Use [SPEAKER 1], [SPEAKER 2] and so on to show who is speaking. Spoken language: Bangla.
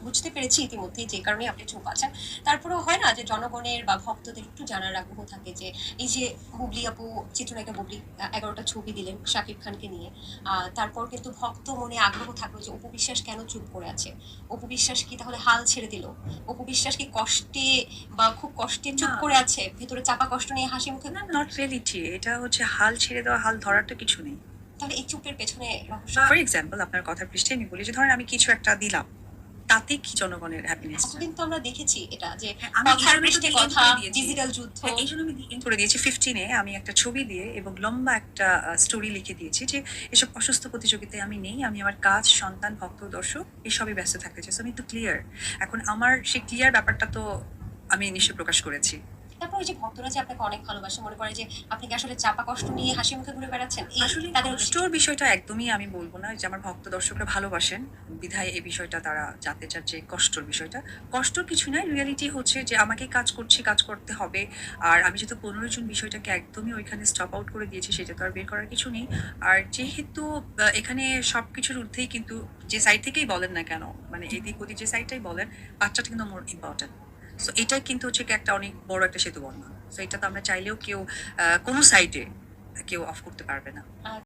[SPEAKER 1] বুঝতে পেরেছি ইতিমধ্যেই যে কারণে আপনি চুপ আছেন। তারপরেও হয় না যে জনগণের বা ভক্তদের একটু জানার আগ্রহ থাকে যে এই যে বুবলি আপু, চিত্রনায়িকা বুবলি ১১ টা ছবি দিলেন শাকিব খানকে নিয়ে। তারপর কিন্তু ভক্ত মনে আগ্রহ থাকলো যে অপু বিশ্বাস কেন চুপ করে আছে? অপু বিশ্বাস কি তাহলে হাল ছেড়ে দিল? অপু বিশ্বাস কি কষ্টে বা খুব কষ্টে চুপ
[SPEAKER 2] না,
[SPEAKER 1] করে আছে? ভেতরে চাপা কষ্ট নিয়ে হাসি মুখে
[SPEAKER 2] না, নট রিয়ালিটি। এটা হচ্ছে হাল ছেড়ে দেওয়া, হাল ধরার তো কিছু নেই।
[SPEAKER 1] তাহলে এই চুপের পেছনে রহস্য
[SPEAKER 2] ফর এক্সাম্পল আপনার কথার পৃষ্ঠে আমি বলি যে ধরেন আমি কিছু একটা দিলাম। তাতে কি জনগণের হ্যাপিনেস টা?
[SPEAKER 1] এতদিন তো আমরা দেখেছি এটা যে
[SPEAKER 2] হ্যাঁ, আমি
[SPEAKER 1] কথার
[SPEAKER 2] এইজন্য তো
[SPEAKER 1] পৃষ্ঠে
[SPEAKER 2] দি এন্ড
[SPEAKER 1] কথা,
[SPEAKER 2] করে দিয়েছি।
[SPEAKER 1] ডিজিটাল যুদ্ধ।
[SPEAKER 2] হ্যাঁ, এইজন্য আমি দি এন্ড করে দিয়েছি 15 এ আমি একটা ছবি দিয়ে এবং লম্বা একটা স্টোরি লিখে দিয়েছি যে এসব অসুস্থ প্রতিযোগিতায় আমি নেই। আমি আমার কাজ, সন্তান, ভক্ত, দর্শক এসবই ব্যস্ত থাকতে চাই। সো আমি তো ক্লিয়ার। এখন আমার সেই ক্লিয়ার ব্যাপারটা তো আমি নিশ্চয়ই প্রকাশ করেছি।
[SPEAKER 1] তারপর ওই যে ভক্তরা যে আপনাকে অনেক ভালোবাসে, মনে করে যে আপনি কি আসলে চাপা কষ্ট নিয়ে হাসি মুখে ঘুরে বেড়াচ্ছেন?
[SPEAKER 2] আসলে
[SPEAKER 1] তাদের উদ্দেশ্যে
[SPEAKER 2] কষ্টর বিষয়টা একদমই আমি বলব না যে আমার ভক্ত দর্শকরা ভালোবাসেন। বিধায় এই বিষয়টা তারা জানতে চান যে কষ্টর বিষয়টা। কষ্টর কিছু নাই। রিয়ালিটি হচ্ছে যে আমাকে কাজ করছি, কাজ করতে হবে। আর আমি যেহেতু ১৫ জন বিষয়টাকে একদমই ওইখানে স্টপ আউট করে দিয়েছি সেটা তো আর বের করার কিছু নেই। আর যেহেতু এখানে সবকিছুর ঊর্ধ্বেই কিন্তু যে সাইড থেকেই বলেন না কেন, মানে এদিক ওদিক যে সাইডটাই বলেন, বাচ্চাটা কিন্তু মোর ইম্পোর্টেন্ট। সো এটাই কিন্তু হচ্ছে গিয়ে একটা অনেক বড় একটা সেতুবন্ধন। সো এটা তো আমরা চাইলেও কেউ কোন সাইডে কেউ অফ করতে পারবে না।
[SPEAKER 1] আ